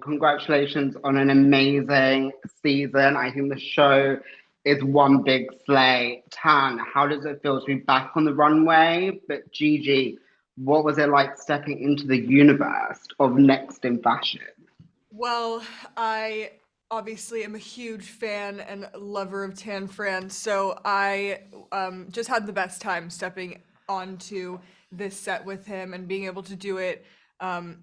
congratulations on an amazing season. I think the show is one big slay. Tan, how does it feel to be back on the runway? But Gigi, what was it like stepping into the universe of Next in Fashion? Well, I obviously am a huge fan and lover of Tan Fran, so I just had the best time stepping onto this set with him and being able to do it, um,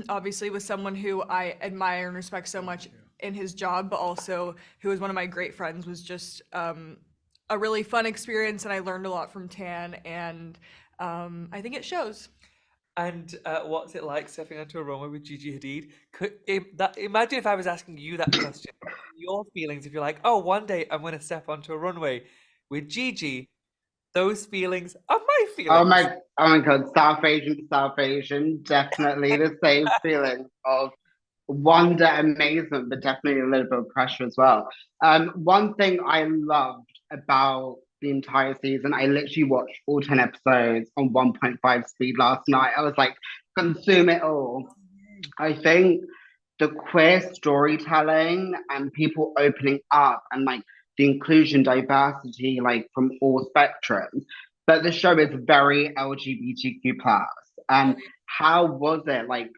obviously with someone who I admire and respect so much in his job, but also who is one of my great friends, was just a really fun experience, and I learned a lot from Tan, and I think it shows. And what's it like stepping onto a runway with Gigi Hadid? Imagine if I was asking you that question. Your feelings if you're like, oh, one day I'm going to step onto a runway with Gigi. Those feelings are my Oh feelings. my, oh my God, South Asian to South Asian, definitely the same feeling of wonder, amazement, but definitely a little bit of pressure as well. One thing I loved about the entire season, I literally watched all 10 episodes on 1.5 speed last night. I was like, consume it all. I think the queer storytelling and people opening up and like the inclusion, diversity, like from all spectrums. But the show is very LGBTQ plus. And how was it like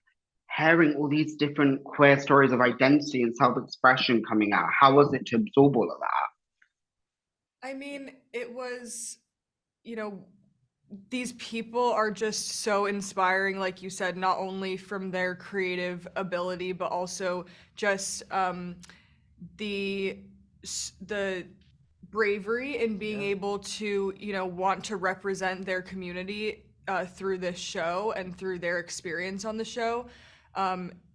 hearing all these different queer stories of identity and self-expression coming out? How was it to absorb all of that? I mean, it was, you know, these people are just so inspiring, like you said, not only from their creative ability, but also just the the bravery in being Yeah. able to, want to represent their community through this show and through their experience on the show.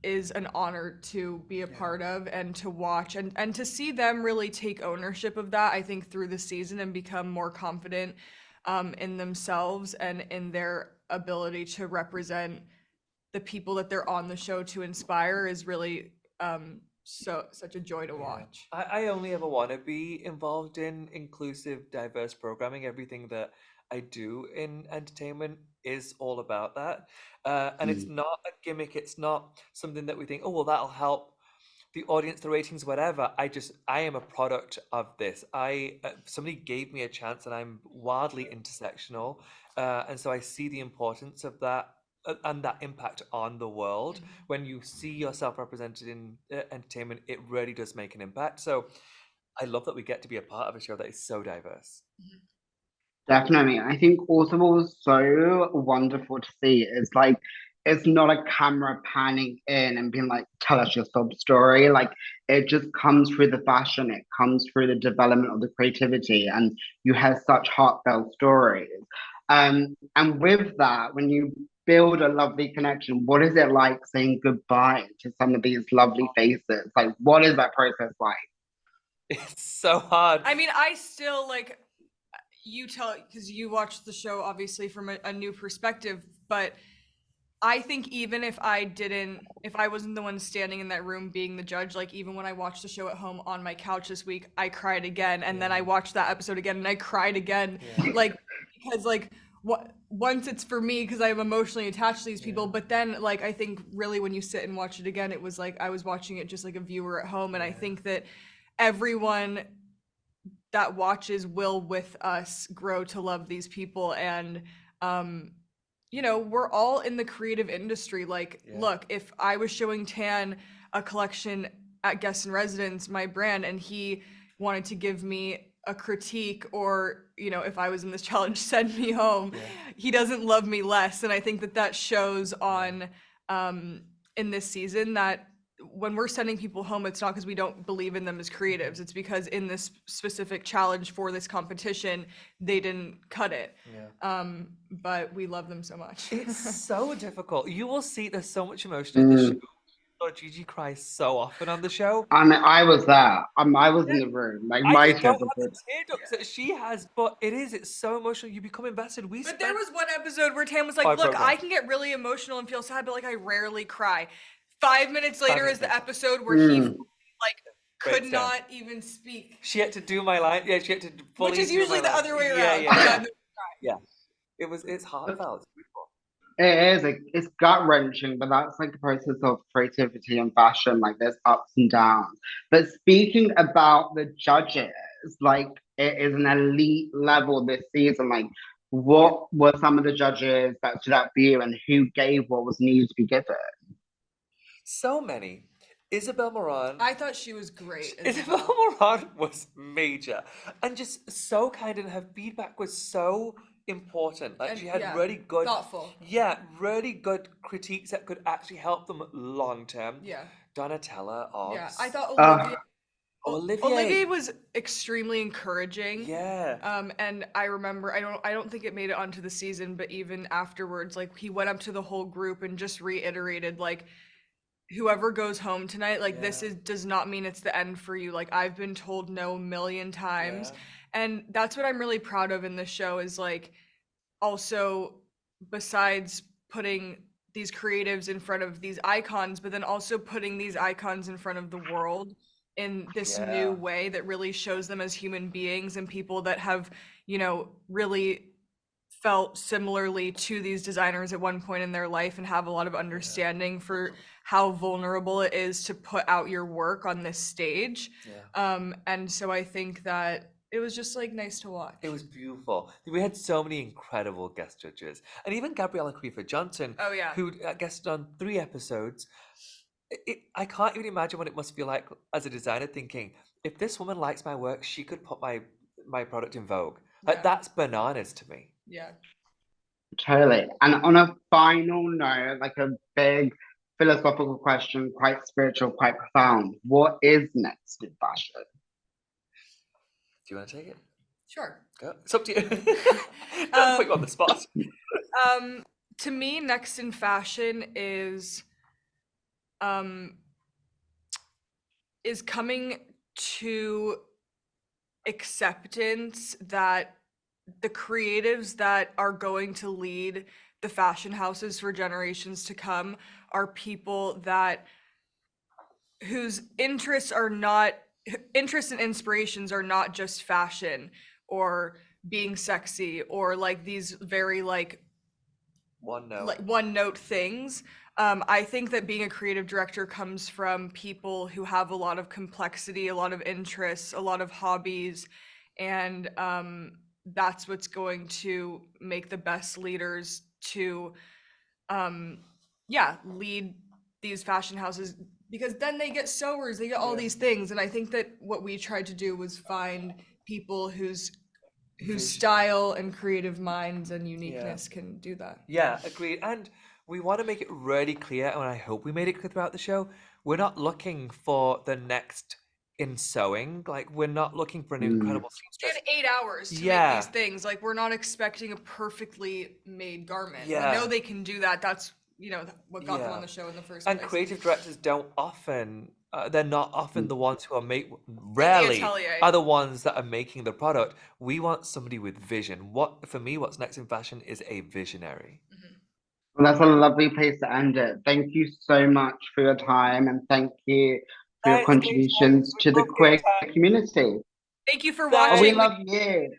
Is an honor to be a Yeah. part of and to watch and to see them really take ownership of that, I think, through the season and become more confident in themselves and in their ability to represent the people that they're on the show to inspire is really such a joy to Yeah. watch. I only ever want to be involved in inclusive, diverse programming. Everything that I do in entertainment is all about that. And it's Mm. not a gimmick. It's not something that we think, oh, well, that'll help the audience, the ratings, whatever. I am a product of this. Somebody gave me a chance, and I'm wildly intersectional, and so I see the importance of that and that impact on the world. When you see yourself represented in entertainment, it really does make an impact. So I love that we get to be a part of a show that is so diverse. Definitely. I think also what was so wonderful to see is like it's not a camera panning in and being like, tell us your sob story. Like it just comes through the fashion, it comes through the development of the creativity, and you have such heartfelt stories. And with that, when you build a lovely connection, what is it like saying goodbye to some of these lovely faces? Like, what is that process like? It's so hard. I mean, I still like, you tell, because you watched the show obviously from a new perspective, but I think even if I wasn't the one standing in that room being the judge, like even when I watched the show at home on my couch this week, I cried again, and then I Yeah, watched that episode again, and I cried again, yeah, like because like what once it's for me because I'm emotionally attached to these people, yeah, but then like I think really when you sit and watch it again, it was like I was watching it just like a viewer at home, and I yeah. think that everyone that watches will with us grow to love these people, and um we're all in the creative industry. Like, Yeah. look, if I was showing Tan a collection at Guest in Residence, my brand, and he wanted to give me a critique, or if I was in this challenge, send me home, Yeah. he doesn't love me less. And I think that that shows Yeah. on in this season that when we're sending people home, it's not because we don't believe in them as creatives. It's because in this specific challenge for this competition, they didn't cut it. Yeah. But we love them so much. It's so difficult. You will see there's so much emotion in the show. Mm. Or Gigi cries so often on the show. And I was there. I was in Yeah, the room. Like I my just don't tears were have the tear ducts that she has, but it's so emotional. You become invested. We But there spent was one episode where Tam was like, five "Look, I programs, can get really emotional and feel sad, but like I rarely cry." 5 minutes later is 5 minutes the later. episode where he mm, like could Breaks down. not even speak, She had to do my line. Yeah, she had to which fully is do my usually the line. other way Yeah, around. yeah, Yeah, yeah. Yeah. It's heartfelt. It's beautiful. It is. It's gut wrenching, but that's like a process of creativity and fashion. Like there's ups and downs. But speaking about the judges, like it is an elite level this season. Like, what were some of the judges that stood out for you, and who gave what was needed to be given? So many. Isabel Moran. I thought she was great. Isabel Moran was major and just so kind, and her feedback was so important. Like And, she had yeah, really good, thoughtful. yeah, really good critiques that could actually help them long term. Yeah. Donatella, Yeah. Obbs, I thought Uh, Olivier was extremely encouraging. yeah, And I remember I don't think it made it onto the season, but even afterwards, like he went up to the whole group and just reiterated like whoever goes home tonight, like this Yeah. does not mean it's the end for you. Like I've been told no a million times. yeah, And that's what I'm really proud of in this show is like also besides putting these creatives in front of these icons, but then also putting these icons in front of the world in this new yeah, way that really shows them as human beings and people that have, really felt similarly to these designers at one point in their life and have a lot of understanding for how vulnerable it is to put out your work on this stage. yeah. And so I think that it was just like nice to watch. It was beautiful. We had so many incredible guest judges, and even Gabriella Creefer Johnson, Oh yeah. who guested on 3 episodes. I can't even imagine what it must feel like as a designer thinking, if this woman likes my work, she could put my product in Vogue. Like Yeah. that's bananas to me. Yeah. Totally. And on a final note, like a big philosophical question, quite spiritual, quite profound. What is next in fashion? Do you want to take it? Sure. Go. It's up to you. Don't put you on the spot. To me, next in fashion is coming to acceptance that the creatives that are going to lead the fashion houses for generations to come are people whose interests and inspirations are not just fashion or being sexy or like these very like one note things. I think that being a creative director comes from people who have a lot of complexity, a lot of interests, a lot of hobbies, and that's what's going to make the best leaders to lead these fashion houses, because then they get sewers, they get all these things. And I think that what we tried to do was find people whose style and creative minds and uniqueness can do that. Yeah, agreed. And we want to make it really clear, and I hope we made it clear throughout the show, we're not looking for the next in sewing. Like, we're not looking for an incredible They seamstress. had 8 hours to make these things. Like, we're not expecting a perfectly made garment. Yeah. We know they can do that. That's, what got them on the show in the first And place. creative directors don't often, they're not often the ones who are rarely atelier. are the ones that are making the product. We want somebody with vision. For me, what's next in fashion is a visionary. Well, that's a lovely place to end it. Thank you so much for your time, and thank you for your Thanks, Kate. contributions We to the love your queer time. community. Thank you for Thanks. Oh, we watching. love you.